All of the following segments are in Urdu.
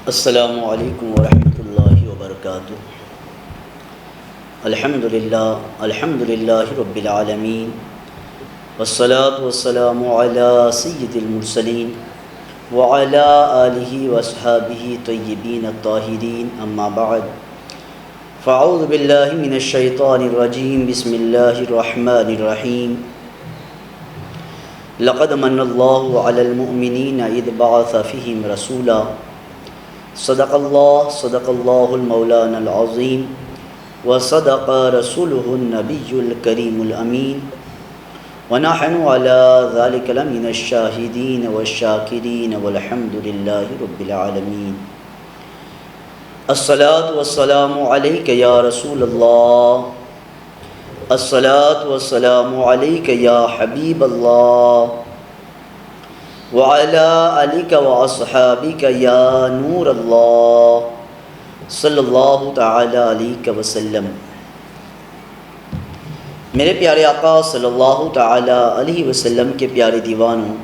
السلام علیکم ورحمۃ اللہ وبرکاتہ۔ الحمد للہ رب العالمین، والصلاة والسلام علی سید المرسلین وعلی آلہ واصحابہ طیبین الطاہرین، اما بعد فاعوذ باللہ من الشیطان الرجیم، بسم اللہ الرحمن الرحیم۔ لقد من اللہ علی المؤمنین اذ بعث فیہم رسولا، صدق اللہ المولانا العظیم، وصدق رسولہ النبی الکریم الامین، ونحن علی ذلک لمن الشاہدین والشاکرین والحمد للہ رب العالمین۔ الصلاۃ والسلام علیک یا رسول اللہ، الصلاۃ والسلام علیک یا حبیب اللہ، وعلی آلک واصحابک یا نور اللہ، صلی اللہ تعالی علیہ وسلم۔ میرے پیارے آقا صلی اللہ تعالی علیہ وسلم کے پیارے دیوانوں،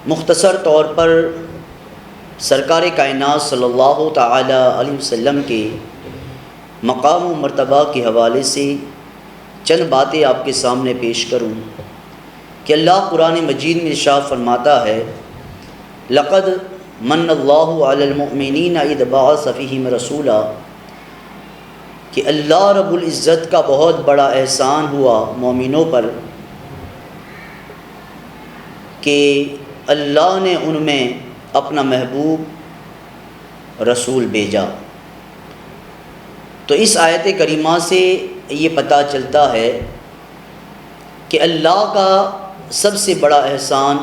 مختصر طور پر سرکار کائنات صلی اللہ تعالی علیہ وسلم کے مقام و مرتبہ کے حوالے سے چند باتیں آپ کے سامنے پیش کروں کہ اللہ قرآن مجید میں ارشاد فرماتا ہے، لقد من اللہ علی المؤمنین اذ بعث فیہم رسولا، کہ اللہ رب العزت کا بہت بڑا احسان ہوا مومنوں پر کہ اللہ نے ان میں اپنا محبوب رسول بھیجا۔ تو اس آیت کریمہ سے یہ پتہ چلتا ہے کہ اللہ کا سب سے بڑا احسان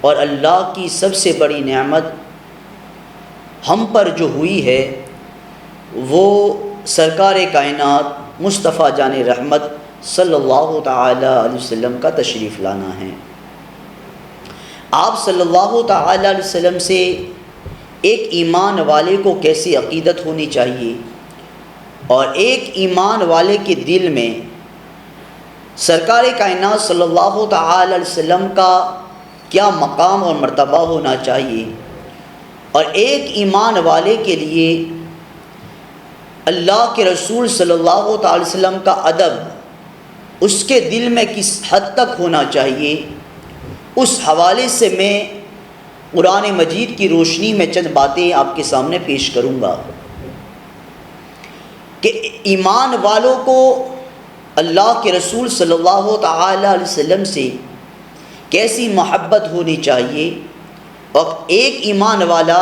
اور اللہ کی سب سے بڑی نعمت ہم پر جو ہوئی ہے وہ سرکار کائنات مصطفیٰ جان رحمت صلی اللہ تعالی علیہ وسلم کا تشریف لانا ہے۔ آپ صلی اللہ تعالی علیہ وسلم سے ایک ایمان والے کو کیسی عقیدت ہونی چاہیے، اور ایک ایمان والے کے دل میں سرکار کائنات صلی اللہ تعالی علیہ وسلم کا کیا مقام اور مرتبہ ہونا چاہیے، اور ایک ایمان والے کے لیے اللہ کے رسول صلی اللہ تعالی وسلم کا ادب اس کے دل میں کس حد تک ہونا چاہیے، اس حوالے سے میں قرآن مجید کی روشنی میں چند باتیں آپ کے سامنے پیش کروں گا کہ ایمان والوں کو اللہ کے رسول صلی اللہ تعالی علیہ وسلم سے کیسی محبت ہونی چاہیے، اور ایک ایمان والا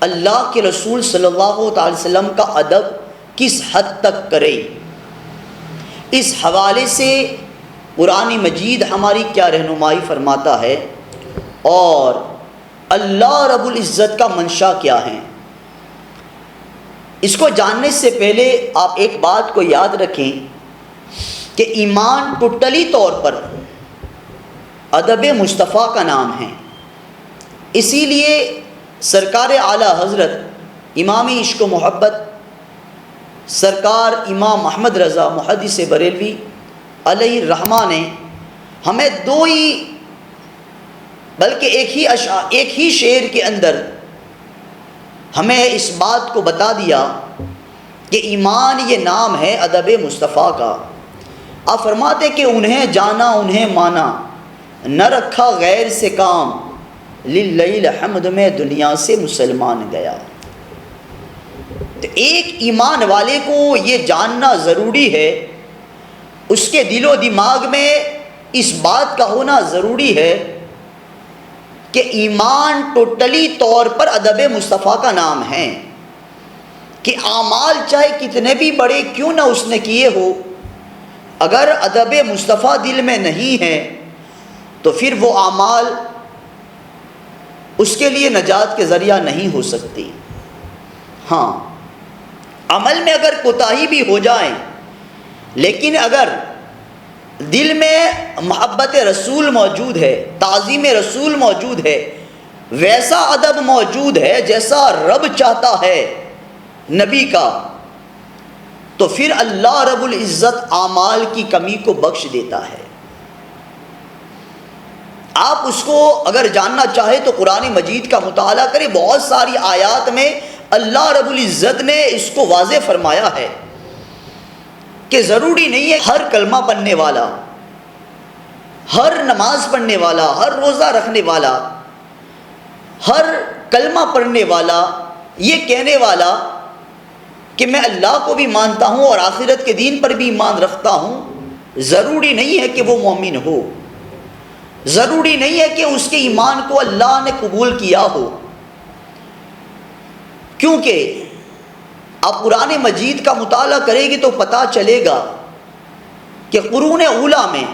اللہ کے رسول صلی اللہ تعالی وسلم کا ادب کس حد تک کرے۔ اس حوالے سے قرآن مجید ہماری کیا رہنمائی فرماتا ہے، اور اللہ رب العزت کا منشا کیا ہے۔ اس کو جاننے سے پہلے آپ ایک بات کو یاد رکھیں کہ ایمان ٹوٹلی طور پر ادب مصطفیٰ کا نام ہے۔ اسی لیے سرکار اعلیٰ حضرت امام عشق و محبت سرکار امام محمد رضا محدث بریلوی علیہ الرحمہ نے ہمیں دو ہی بلکہ ایک ہی شعر کے اندر ہمیں اس بات کو بتا دیا کہ ایمان یہ نام ہے ادب مصطفیٰ کا۔ آپ فرماتے کہ انہیں جانا انہیں مانا، نہ رکھا غیر سے کام، للہ الحمد میں دنیا سے مسلمان گیا۔ تو ایک ایمان والے کو یہ جاننا ضروری ہے، اس کے دل و دماغ میں اس بات کا ہونا ضروری ہے کہ ایمان ٹوٹلی طور پر ادب مصطفیٰ کا نام ہے، کہ اعمال چاہے کتنے بھی بڑے کیوں نہ اس نے کیے ہو، اگر ادب مصطفیٰ دل میں نہیں ہے تو پھر وہ اعمال اس کے لیے نجات کے ذریعہ نہیں ہو سکتی۔ ہاں، عمل میں اگر کوتاہی بھی ہو جائے، لیکن اگر دل میں محبت رسول موجود ہے، تعظیم رسول موجود ہے، ویسا ادب موجود ہے جیسا رب چاہتا ہے نبی کا، تو پھر اللہ رب العزت اعمال کی کمی کو بخش دیتا ہے۔ آپ اس کو اگر جاننا چاہے تو قرآن مجید کا مطالعہ کریں، بہت ساری آیات میں اللہ رب العزت نے اس کو واضح فرمایا ہے کہ ضروری نہیں ہے ہر کلمہ پڑھنے والا، ہر نماز پڑھنے والا، ہر روزہ رکھنے والا، ہر کلمہ پڑھنے والا، یہ کہنے والا کہ میں اللہ کو بھی مانتا ہوں اور آخرت کے دین پر بھی ایمان رکھتا ہوں، ضروری نہیں ہے کہ وہ مومن ہو، ضروری نہیں ہے کہ اس کے ایمان کو اللہ نے قبول کیا ہو، کیونکہ آپ قرآن مجید کا مطالعہ کریں گے تو پتہ چلے گا کہ قرون اولیٰ میں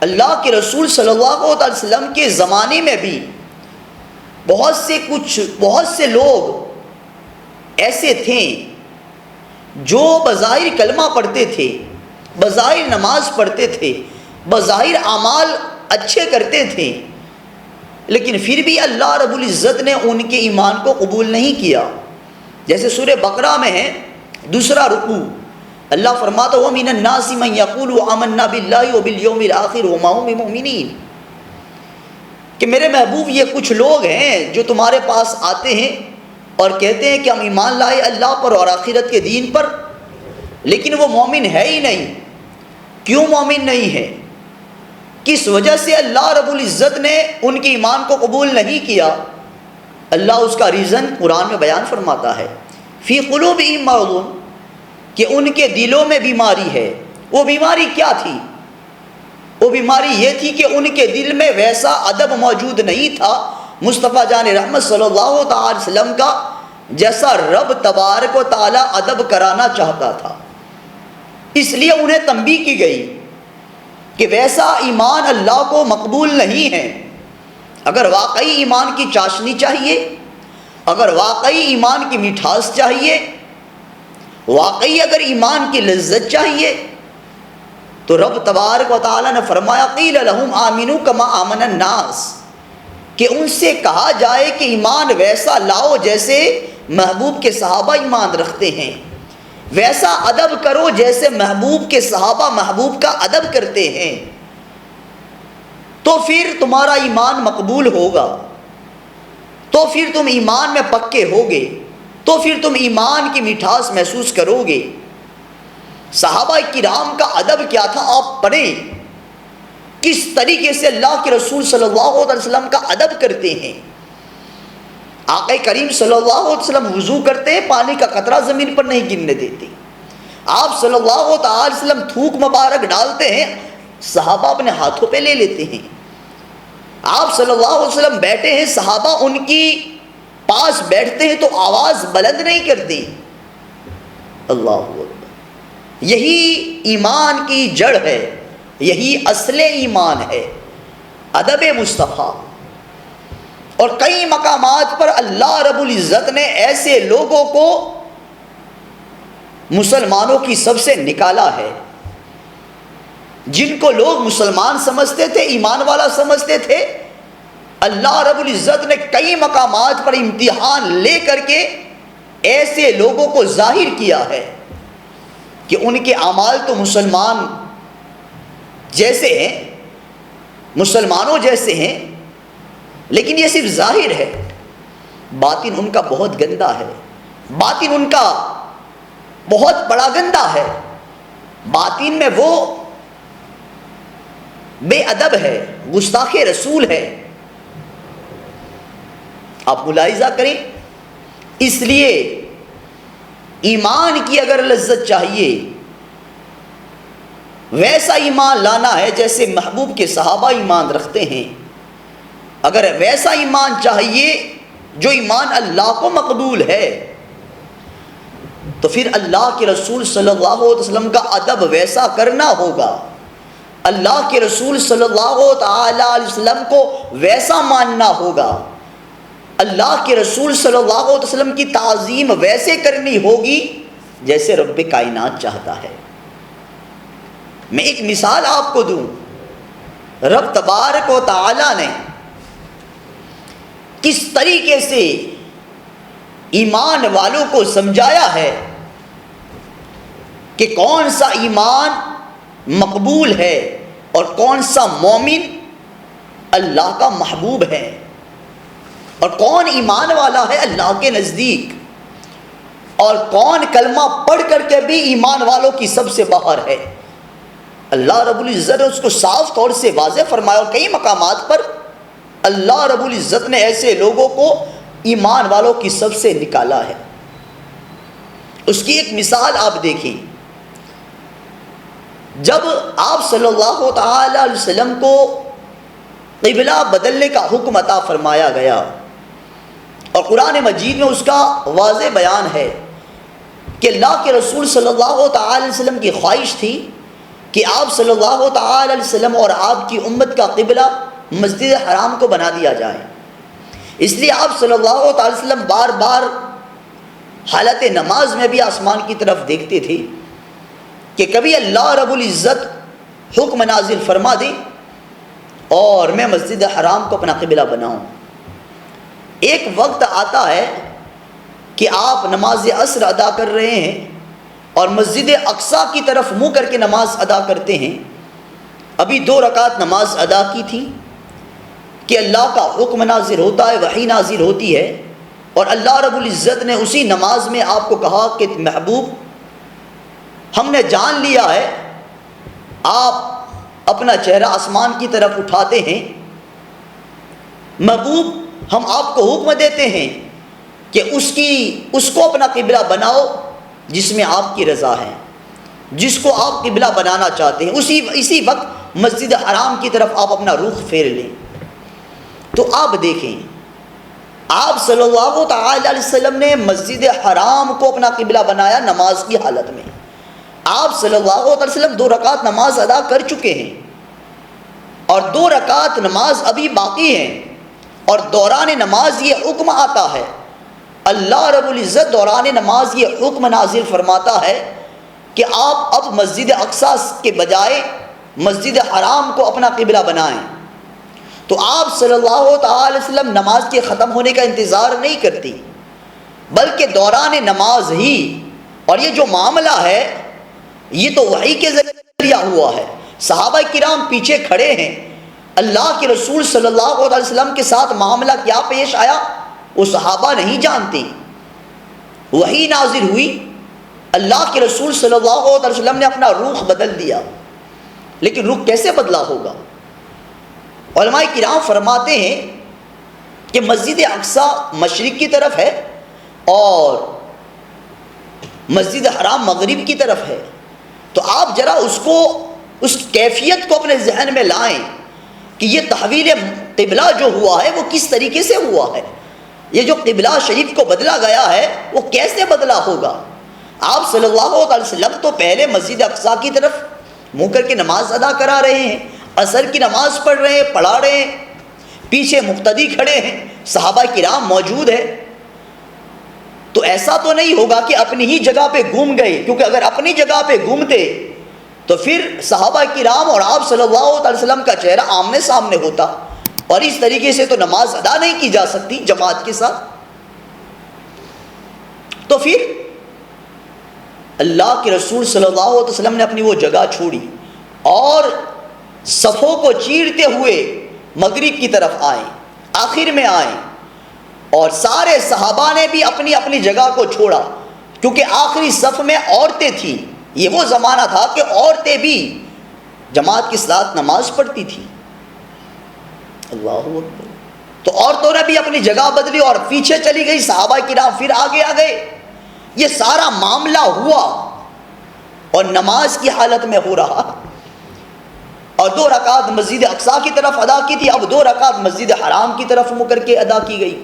اللہ کے رسول صلی اللہ علیہ وسلم کے زمانے میں بھی بہت سے لوگ ایسے تھے جو بظاہر کلمہ پڑھتے تھے، بظاہر نماز پڑھتے تھے، بظاہر اعمال اچھے کرتے تھے، لیکن پھر بھی اللہ رب العزت نے ان کے ایمان کو قبول نہیں کیا۔ جیسے سورہ بقرہ میں ہے دوسرا رکوع، اللہ فرماتا ہے وَمِنَ النَّاسِ مَن يَقُولُ آمَنَّا بِاللَّهِ وَبِالْيَوْمِ الْآخِرِ وَمَا هُم بِمُؤْمِنِينَ، کہ میرے محبوب یہ کچھ لوگ ہیں جو تمہارے پاس آتے ہیں اور کہتے ہیں کہ ہم ایمان لائے اللہ پر اور آخرت کے دین پر، لیکن وہ مومن ہے ہی نہیں۔ کیوں مومن نہیں ہے؟ کس وجہ سے اللہ رب العزت نے ان کے ایمان کو قبول نہیں کیا؟ اللہ اس کا ریزن قرآن میں بیان فرماتا ہے، فی قلوبہم مرض، کہ ان کے دلوں میں بیماری ہے۔ وہ بیماری کیا تھی؟ وہ بیماری یہ تھی کہ ان کے دل میں ویسا ادب موجود نہیں تھا مصطفیٰ جان رحمت صلی اللہ تعالی وسلم کا، جیسا رب تبارک و تعالی ادب کرانا چاہتا تھا۔ اس لیے انہیں تنبیہ کی گئی کہ ویسا ایمان اللہ کو مقبول نہیں ہے۔ اگر واقعی ایمان کی چاشنی چاہیے، اگر واقعی ایمان کی مٹھاس چاہیے، واقعی اگر ایمان کی لذت چاہیے تو رب تبارک و تعالی نے فرمایا قیل لہم آمنوا کما آمن الناس، کہ ان سے کہا جائے کہ ایمان ویسا لاؤ جیسے محبوب کے صحابہ ایمان رکھتے ہیں، ویسا ادب کرو جیسے محبوب کے صحابہ محبوب کا ادب کرتے ہیں، تو پھر تمہارا ایمان مقبول ہوگا، تو پھر تم ایمان میں پکے ہوگے، تو پھر تم ایمان کی مٹھاس محسوس کرو گے۔ صحابہ کرام کا ادب کیا تھا آپ پڑھیں، کس طریقے سے اللہ کے رسول صلی اللہ علیہ وسلم کا ادب کرتے ہیں۔ آقا کریم صلی اللہ علیہ وسلم وضو کرتے ہیں، پانی کا قطرہ زمین پر نہیں گرنے دیتے۔ آپ صلی اللہ تعالی وسلم تھوک مبارک ڈالتے ہیں، صحابہ اپنے ہاتھوں پہ لے لیتے ہیں۔ آپ صلی اللہ علیہ وسلم بیٹھے ہیں، صحابہ ان کی پاس بیٹھتے ہیں تو آواز بلند نہیں کرتے۔ اللہ اکبر، یہی ایمان کی جڑ ہے، یہی اصل ایمان ہے، ادب مصطفیٰ۔ اور کئی مقامات پر اللہ رب العزت نے ایسے لوگوں کو مسلمانوں کی سب سے نکالا ہے، جن کو لوگ مسلمان سمجھتے تھے، ایمان والا سمجھتے تھے، اللہ رب العزت نے کئی مقامات پر امتحان لے کر کے ایسے لوگوں کو ظاہر کیا ہے کہ ان کے اعمال تو مسلمان جیسے ہیں، مسلمانوں جیسے ہیں، لیکن یہ صرف ظاہر ہے، باطن ان کا بہت گندا ہے، باطن ان کا بہت بڑا گندا ہے، باطن میں وہ بے ادب ہے، گستاخ رسول ہے۔ آپ ملاحظہ کریں، اس لیے ایمان کی اگر لذت چاہیے، ویسا ایمان لانا ہے جیسے محبوب کے صحابہ ایمان رکھتے ہیں۔ اگر ویسا ایمان چاہیے جو ایمان اللہ کو مقبول ہے، تو پھر اللہ کے رسول صلی اللہ علیہ وسلم کا ادب ویسا کرنا ہوگا، اللہ کے رسول صلی اللہ تعالی علیہ وسلم کو ویسا ماننا ہوگا، اللہ کے رسول صلی اللہ علیہ وسلم کی تعظیم ویسے کرنی ہوگی جیسے رب کائنات چاہتا ہے۔ میں ایک مثال آپ کو دوں، رب تبارک و تعالی نے کس طریقے سے ایمان والوں کو سمجھایا ہے کہ کون سا ایمان مقبول ہے اور کون سا مومن اللہ کا محبوب ہے، اور کون ایمان والا ہے اللہ کے نزدیک، اور کون کلمہ پڑھ کر کے بھی ایمان والوں کی سب سے باہر ہے۔ اللہ رب العزت نے اس کو صاف طور سے واضح فرمایا، اور کئی مقامات پر اللہ رب العزت نے ایسے لوگوں کو ایمان والوں کی سب سے نکالا ہے۔ اس کی ایک مثال آپ دیکھیں، جب آپ صلی اللہ تعالی علیہ وسلم کو قبلہ بدلنے کا حکم عطا فرمایا گیا، اور قرآن مجید میں اس کا واضح بیان ہے کہ اللہ کے رسول صلی اللہ تعالی علیہ وسلم کی خواہش تھی کہ آپ صلی اللہ تعالی علیہ وسلم اور آپ کی امت کا قبلہ مسجد حرام کو بنا دیا جائے۔ اس لیے آپ صلی اللہ تعالی وسلم بار بار حالت نماز میں بھی آسمان کی طرف دیکھتے تھے کہ کبھی اللہ رب العزت حکم نازل فرما دے اور میں مسجد حرام کو اپنا قبلہ بناؤں۔ ایک وقت آتا ہے کہ آپ نماز عصر ادا کر رہے ہیں اور مسجد اقصیٰ کی طرف منہ کر کے نماز ادا کرتے ہیں۔ ابھی 2 رکعت نماز ادا کی تھی کہ اللہ کا حکم نازل ہوتا ہے، وحی نازل ہوتی ہے، اور اللہ رب العزت نے اسی نماز میں آپ کو کہا کہ محبوب ہم نے جان لیا ہے آپ اپنا چہرہ آسمان کی طرف اٹھاتے ہیں، محبوب ہم آپ کو حکم دیتے ہیں کہ اس کو اپنا قبلہ بناؤ جس میں آپ کی رضا ہے، جس کو آپ قبلہ بنانا چاہتے ہیں، اسی وقت مسجد حرام کی طرف آپ اپنا رخ پھیر لیں۔ تو آپ دیکھیں، آپ صلی اللہ تعالی علیہ وسلم نے مسجد حرام کو اپنا قبلہ بنایا نماز کی حالت میں۔ آپ صلی اللہ علیہ وسلم 2 رکعت نماز ادا کر چکے ہیں، اور 2 رکعت نماز ابھی باقی ہیں، اور دوران نماز یہ حکم آتا ہے، اللہ رب العزت دوران نماز یہ حکم نازل فرماتا ہے کہ آپ اب مسجد اقصیٰ کے بجائے مسجد حرام کو اپنا قبلہ بنائیں۔ تو آپ صلی اللہ تعالی وسلم نماز کے ختم ہونے کا انتظار نہیں کرتی، بلکہ دوران نماز ہی، اور یہ جو معاملہ ہے یہ تو وحی کے ذریعہ ہوا ہے۔ صحابہ کرام پیچھے کھڑے ہیں، اللہ کے رسول صلی اللہ علیہ وسلم کے ساتھ معاملہ کیا پیش آیا وہ صحابہ نہیں جانتے۔ وحی نازل ہوئی، اللہ کے رسول صلی اللہ علیہ وسلم نے اپنا رخ بدل دیا، لیکن رخ کیسے بدلا ہوگا؟ علماء کرام فرماتے ہیں کہ مسجد اقصیٰ مشرق کی طرف ہے اور مسجد حرام مغرب کی طرف ہے، تو آپ ذرا اس کیفیت کو اپنے ذہن میں لائیں کہ یہ تحویل قبلہ جو ہوا ہے وہ کس طریقے سے ہوا ہے، یہ جو قبلہ شریف کو بدلا گیا ہے وہ کیسے بدلا ہوگا۔ آپ صلی اللہ علیہ وسلم تو پہلے مسجد اقصیٰ کی طرف منہ کر کے نماز ادا کرا رہے ہیں، عصر کی نماز پڑھ رہے ہیں، پڑھا رہے ہیں، پیچھے مقتدی کھڑے ہیں، صحابہ کرام موجود ہیں، تو ایسا تو نہیں ہوگا کہ اپنی ہی جگہ پہ گھوم گئے، کیونکہ اگر اپنی جگہ پہ گھومتے تو پھر صحابہ کرام اور آپ صلی اللہ علیہ وسلم کا چہرہ آمنے سامنے ہوتا، اور اس طریقے سے تو نماز ادا نہیں کی جا سکتی جماعت کے ساتھ۔ تو پھر اللہ کے رسول صلی اللہ علیہ وسلم نے اپنی وہ جگہ چھوڑی اور صفوں کو چیرتے ہوئے مغرب کی طرف آئے، آخر میں آئے، اور سارے صحابہ نے بھی اپنی اپنی جگہ کو چھوڑا، کیونکہ آخری صف میں عورتیں تھیں۔ یہ وہ زمانہ تھا کہ عورتیں بھی جماعت کے ساتھ نماز پڑھتی تھیں۔ اللہ اکبر۔ تو عورتوں نے بھی اپنی جگہ بدلی اور پیچھے چلی گئی، صحابہ کرام پھر آگے آ گئے۔ یہ سارا معاملہ ہوا اور نماز کی حالت میں ہو رہا، اور 2 رکعت مسجد اقصیٰ کی طرف ادا کی تھی، اب 2 رکعت مسجد حرام کی طرف منہ کر کے ادا کی گئی۔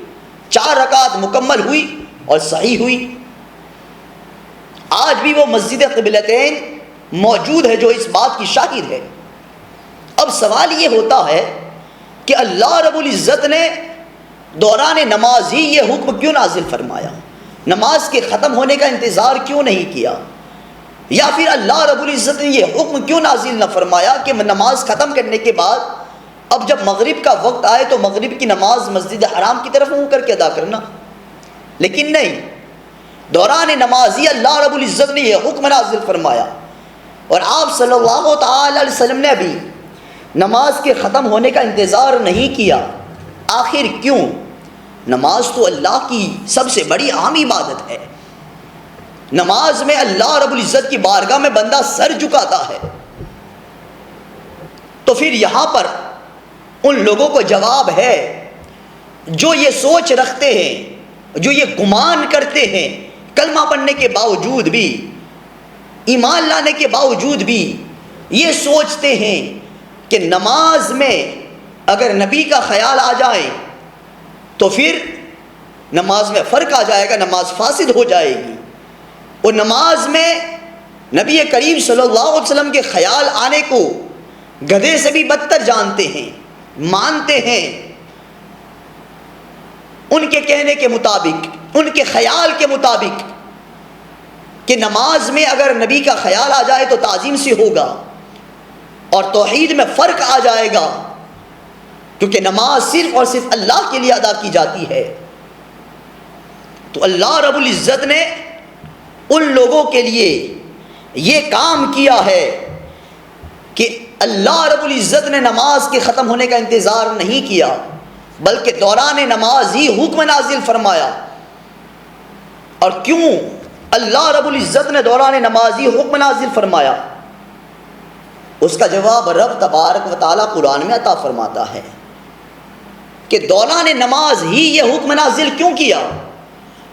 4 رکعت مکمل ہوئی اور صحیح ہوئی۔ آج بھی وہ مسجد قبلتین موجود ہے جو اس بات کی شاہد ہے۔ اب سوال یہ ہوتا ہے کہ اللہ رب العزت نے دوران نماز ہی یہ حکم کیوں نازل فرمایا؟ نماز کے ختم ہونے کا انتظار کیوں نہیں کیا؟ یا پھر اللہ رب العزت نے یہ حکم کیوں نازل نہ فرمایا کہ نماز ختم کرنے کے بعد اب جب مغرب کا وقت آئے تو مغرب کی نماز مسجد حرام کی طرف منہ کر کے ادا کرنا؟ لیکن نہیں، دوران نماز ہی اللہ رب العزت نے یہ حکم نازل فرمایا، اور آپ صلی اللہ تعالی علیہ وسلم نے بھی نماز کے ختم ہونے کا انتظار نہیں کیا؟ آخر کیوں؟ نماز تو اللہ کی سب سے بڑی عام عبادت ہے۔ نماز میں اللہ رب العزت کی بارگاہ میں بندہ سر جھکاتا ہے۔ تو پھر یہاں پر ان لوگوں کو جواب ہے جو یہ سوچ رکھتے ہیں، جو یہ گمان کرتے ہیں، کلمہ پڑھنے کے باوجود بھی، ایمان لانے کے باوجود بھی یہ سوچتے ہیں کہ نماز میں اگر نبی کا خیال آ جائے تو پھر نماز میں فرق آ جائے گا، نماز فاسد ہو جائے گی۔ اور نماز میں نبی کریم صلی اللہ علیہ وسلم کے خیال آنے کو گدھے سے بھی بدتر جانتے ہیں، مانتے ہیں۔ ان کے کہنے کے مطابق، ان کے خیال کے مطابق کہ نماز میں اگر نبی کا خیال آ جائے تو تعظیم سے ہوگا اور توحید میں فرق آ جائے گا، کیونکہ نماز صرف اور صرف اللہ کے لیے ادا کی جاتی ہے۔ تو اللہ رب العزت نے ان لوگوں کے لیے یہ کام کیا ہے کہ اللہ رب العزت نے نماز کے ختم ہونے کا انتظار نہیں کیا، بلکہ دوران نماز ہی حکم نازل فرمایا۔ اور کیوں اللہ رب العزت نے دوران نماز ہی حکم نازل فرمایا؟ اس کا جواب رب تبارک و تعالیٰ قرآن میں عطا فرماتا ہے کہ دوران نماز ہی یہ حکم نازل کیوں کیا،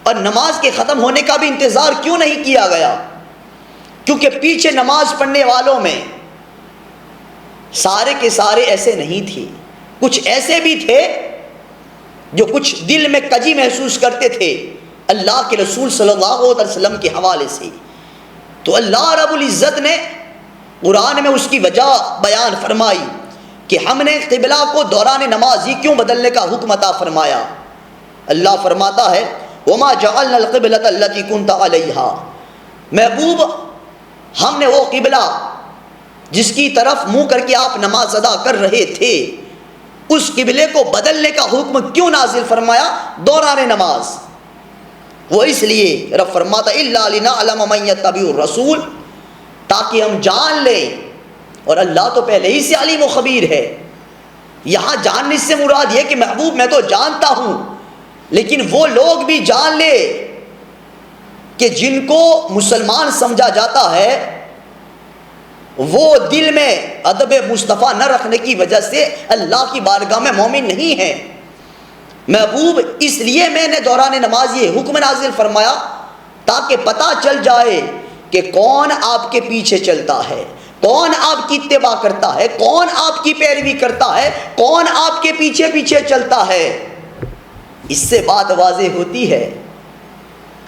اور نماز کے ختم ہونے کا بھی انتظار کیوں نہیں کیا گیا؟ کیونکہ پیچھے نماز پڑھنے والوں میں سارے کے سارے ایسے نہیں تھے، کچھ ایسے بھی تھے جو کچھ دل میں کجی محسوس کرتے تھے اللہ کے رسول صلی اللہ علیہ وسلم کے حوالے سے۔ تو اللہ رب العزت نے قرآن میں اس کی وجہ بیان فرمائی کہ ہم نے قبلہ کو دوران نماز ہی کیوں بدلنے کا حکم عطا فرمایا۔ اللہ فرماتا ہے وَمَا جَعَلْنَا الْقِبْلَةَ الَّتِي كُنْتَ عَلَيْهَا، محبوب ہم نے وہ قبلہ جس کی طرف منہ کر کے آپ نماز ادا کر رہے تھے، اس قبلے کو بدلنے کا حکم کیوں نازل فرمایا دوران نماز؟ وہ اس لیے رب فرماتا إِلَّا لِنَعْلَمَ مَن يَتَّبِعُ الرَّسُولَ، تاکہ ہم جان لیں، اور اللہ تو پہلے ہی سے علیم و خبیر ہے۔ یہاں جاننے سے مراد یہ کہ محبوب میں تو جانتا ہوں، لیکن وہ لوگ بھی جان لے کہ جن کو مسلمان سمجھا جاتا ہے وہ دل میں ادب مصطفیٰ نہ رکھنے کی وجہ سے اللہ کی بارگاہ میں مومن نہیں ہے۔ محبوب اس لیے میں نے دوران نماز یہ حکم نازل فرمایا تاکہ پتہ چل جائے کہ کون آپ کے پیچھے چلتا ہے، کون آپ کی اتباع کرتا ہے، کون آپ کی پیروی کرتا ہے، کون آپ کے پیچھے پیچھے چلتا ہے۔ اس سے بات واضح ہوتی ہے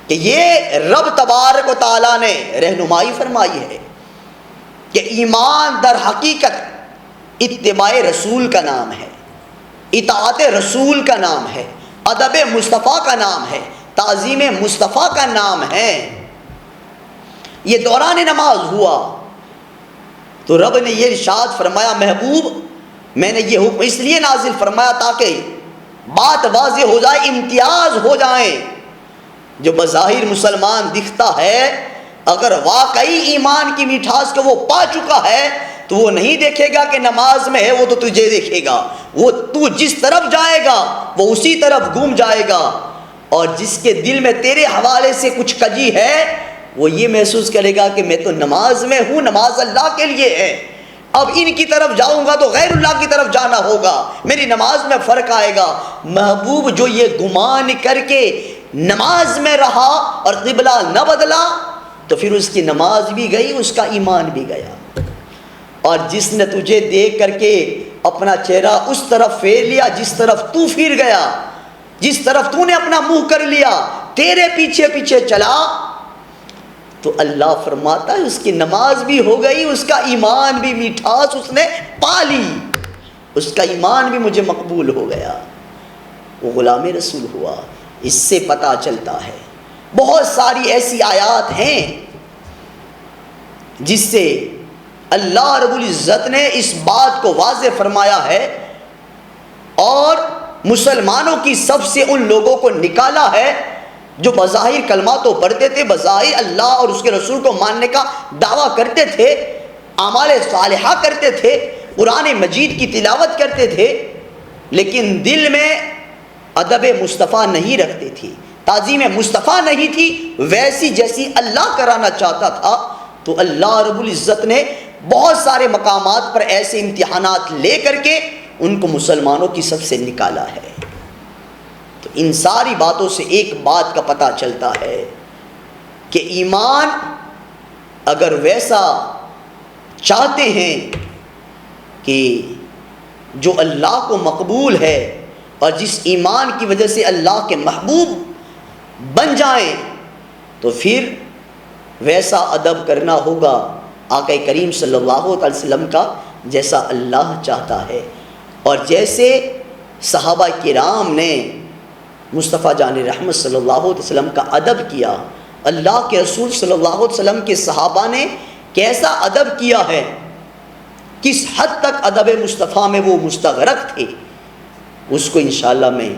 کہ یہ رب تبارک و تعالیٰ نے رہنمائی فرمائی ہے کہ ایمان در حقیقت اتباع رسول کا نام ہے، اطاعت رسول کا نام ہے، ادب مصطفیٰ کا نام ہے، تعظیم مصطفیٰ کا نام ہے۔ یہ دوران نماز ہوا تو رب نے یہ ارشاد فرمایا محبوب میں نے یہ حکم اس لیے نازل فرمایا تاکہ بات واضح ہو جائے، امتیاز ہو جائیں۔ جو بظاہر مسلمان دکھتا ہے اگر واقعی ایمان کی مٹھاس کو وہ پا چکا ہے تو وہ نہیں دیکھے گا کہ نماز میں ہے، وہ تو تجھے دیکھے گا، وہ تو جس طرف جائے گا وہ اسی طرف گھوم جائے گا، اور جس کے دل میں تیرے حوالے سے کچھ کجی ہے وہ یہ محسوس کرے گا کہ میں تو نماز میں ہوں، نماز اللہ کے لیے ہے، اب ان کی طرف جاؤں گا تو غیر اللہ کی طرف جانا ہوگا، میری نماز میں فرق آئے گا۔ محبوب جو یہ گمان کر کے نماز میں رہا اور قبلہ نہ بدلا تو پھر اس کی نماز بھی گئی، اس کا ایمان بھی گیا۔ اور جس نے تجھے دیکھ کر کے اپنا چہرہ اس طرف پھیر لیا جس طرف تو پھر گیا، جس طرف تو نے اپنا منہ کر لیا، تیرے پیچھے پیچھے چلا، تو اللہ فرماتا ہے اس کی نماز بھی ہو گئی، اس کا ایمان بھی مٹھاس اس نے پا لی، اس کا ایمان بھی مجھے مقبول ہو گیا، وہ غلام رسول ہوا۔ اس سے پتہ چلتا ہے بہت ساری ایسی آیات ہیں جس سے اللہ رب العزت نے اس بات کو واضح فرمایا ہے اور مسلمانوں کی صف سے ان لوگوں کو نکالا ہے جو بظاہر کلمات تو پڑھتے تھے، بظاہر اللہ اور اس کے رسول کو ماننے کا دعویٰ کرتے تھے، اعمال صالحہ کرتے تھے، قرآن مجید کی تلاوت کرتے تھے لیکن دل میں ادب مصطفیٰ نہیں رکھتے تھے، تعظیم مصطفیٰ نہیں تھی ویسی جیسی اللہ کرانا چاہتا تھا، تو اللہ رب العزت نے بہت سارے مقامات پر ایسے امتحانات لے کر کے ان کو مسلمانوں کی صف سے نکالا ہے۔ تو ان ساری باتوں سے ایک بات کا پتہ چلتا ہے کہ ایمان اگر ویسا چاہتے ہیں کہ جو اللہ کو مقبول ہے اور جس ایمان کی وجہ سے اللہ کے محبوب بن جائیں، تو پھر ویسا ادب کرنا ہوگا آقا کریم صلی اللہ علیہ وسلم کا جیسا اللہ چاہتا ہے، اور جیسے صحابہ کرام نے مصطفیٰ جان رحمت صلی اللہ علیہ وسلم کا ادب کیا، اللہ کے رسول صلی اللہ علیہ وسلم کے صحابہ نے کیسا ادب کیا ہے، کس حد تک ادب مصطفیٰ میں وہ مستغرق تھے، اس کو انشاءاللہ میں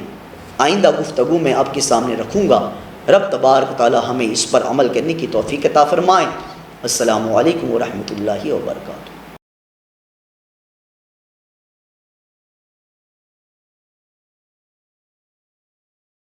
آئندہ گفتگو میں آپ کے سامنے رکھوں گا۔ رب تبارک تعالی ہمیں اس پر عمل کرنے کی توفیق عطا فرمائے۔ السلام علیکم ورحمۃ اللہ وبرکاتہ۔